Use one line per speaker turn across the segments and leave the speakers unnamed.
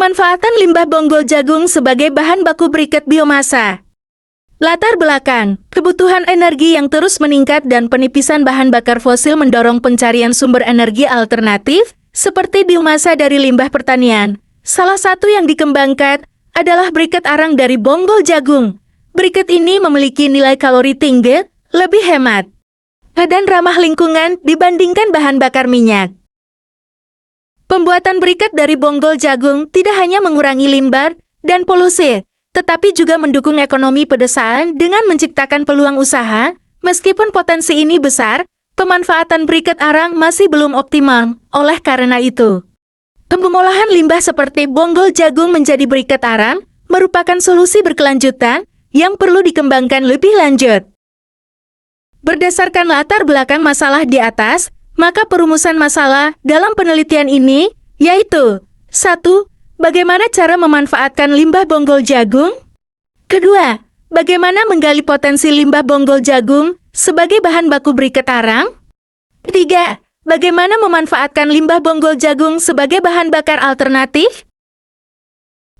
Pemanfaatan limbah bonggol jagung sebagai bahan baku briket biomasa. Latar belakang, kebutuhan energi yang terus meningkat dan penipisan bahan bakar fosil mendorong pencarian sumber energi alternatif, seperti biomasa dari limbah pertanian. Salah satu yang dikembangkan adalah briket arang dari bonggol jagung. Briket ini memiliki nilai kalori tinggi, lebih hemat, dan ramah lingkungan dibandingkan bahan bakar minyak. Pembuatan briket dari bonggol jagung tidak hanya mengurangi limbah dan polusi, tetapi juga mendukung ekonomi pedesaan dengan menciptakan peluang usaha. Meskipun potensi ini besar, pemanfaatan briket arang masih belum optimal. Oleh karena itu, pengolahan limbah seperti bonggol jagung menjadi briket arang merupakan solusi berkelanjutan yang perlu dikembangkan lebih lanjut. Berdasarkan latar belakang masalah di atas, maka perumusan masalah dalam penelitian ini yaitu 1. Bagaimana cara memanfaatkan limbah bonggol jagung? Kedua, bagaimana menggali potensi limbah bonggol jagung sebagai bahan baku briket arang? 3. Bagaimana memanfaatkan limbah bonggol jagung sebagai bahan bakar alternatif?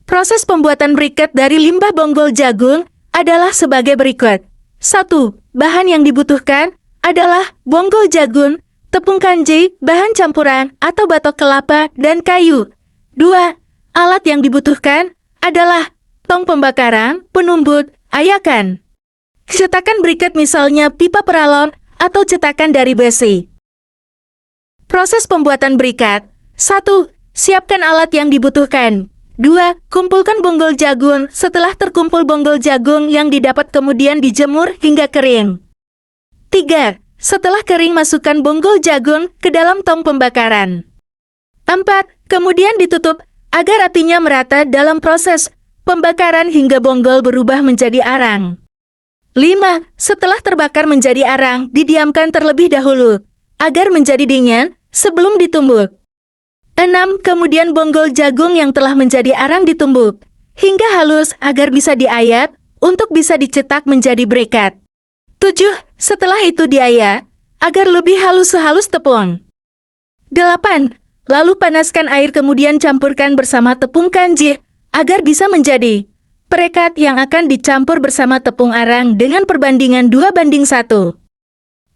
Proses pembuatan briket dari limbah bonggol jagung adalah sebagai berikut. 1. Bahan yang dibutuhkan adalah bonggol jagung, tepung kanji, bahan campuran, atau batok kelapa, dan kayu. 2. Alat yang dibutuhkan adalah tong pembakaran, penumbut, ayakan. Cetakan briket misalnya pipa peralon, atau cetakan dari besi. Proses pembuatan briket. 1. Siapkan alat yang dibutuhkan. 2. Kumpulkan bonggol jagung. Setelah terkumpul bonggol jagung yang didapat kemudian dijemur hingga kering. 3. Setelah kering, masukkan bonggol jagung ke dalam tong pembakaran. 4. Kemudian ditutup agar apinya merata dalam proses pembakaran hingga bonggol berubah menjadi arang. 5. Setelah terbakar menjadi arang, didiamkan terlebih dahulu agar menjadi dingin sebelum ditumbuk. 6. Kemudian bonggol jagung yang telah menjadi arang ditumbuk hingga halus agar bisa diayak untuk bisa dicetak menjadi briket. 7. Setelah itu diayak agar lebih halus sehalus tepung. 8. Lalu panaskan air kemudian campurkan bersama tepung kanji agar bisa menjadi perekat yang akan dicampur bersama tepung arang dengan perbandingan 2:1.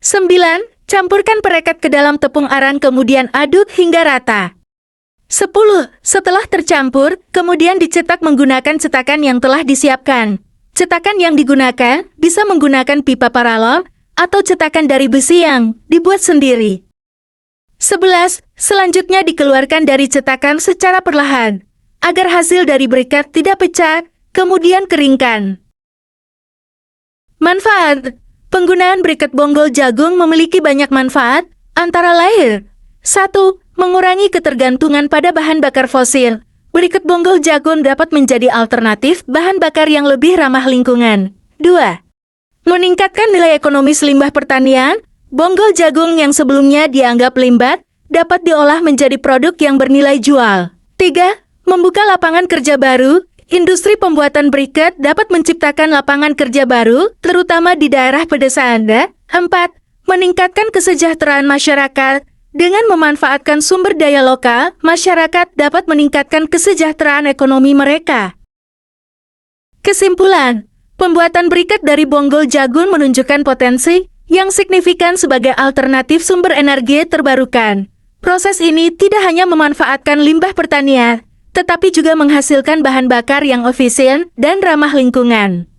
9. Campurkan perekat ke dalam tepung arang kemudian aduk hingga rata. 10. Setelah tercampur, kemudian dicetak menggunakan cetakan yang telah disiapkan. Cetakan yang digunakan bisa menggunakan pipa paralon atau cetakan dari besi yang dibuat sendiri. 11. Selanjutnya dikeluarkan dari cetakan secara perlahan, agar hasil dari briket tidak pecah, kemudian keringkan. Manfaat. Penggunaan briket bonggol jagung memiliki banyak manfaat, antara lain 1. Mengurangi ketergantungan pada bahan bakar fosil. Briket bonggol jagung dapat menjadi alternatif bahan bakar yang lebih ramah lingkungan. 2. Meningkatkan nilai ekonomis limbah pertanian. Bonggol jagung yang sebelumnya dianggap limbah dapat diolah menjadi produk yang bernilai jual. 3. Membuka lapangan kerja baru. Industri pembuatan briket dapat menciptakan lapangan kerja baru, terutama di daerah pedesaan. 4. Meningkatkan kesejahteraan masyarakat. Dengan memanfaatkan sumber daya lokal, masyarakat dapat meningkatkan kesejahteraan ekonomi mereka. Kesimpulan, pembuatan briket dari bonggol jagung menunjukkan potensi yang signifikan sebagai alternatif sumber energi terbarukan. Proses ini tidak hanya memanfaatkan limbah pertanian, tetapi juga menghasilkan bahan bakar yang efisien dan ramah lingkungan.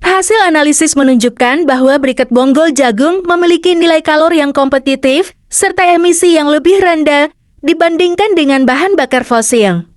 Hasil analisis menunjukkan bahwa briket bonggol jagung memiliki nilai kalori yang kompetitif, serta emisi yang lebih rendah dibandingkan dengan bahan bakar fosil.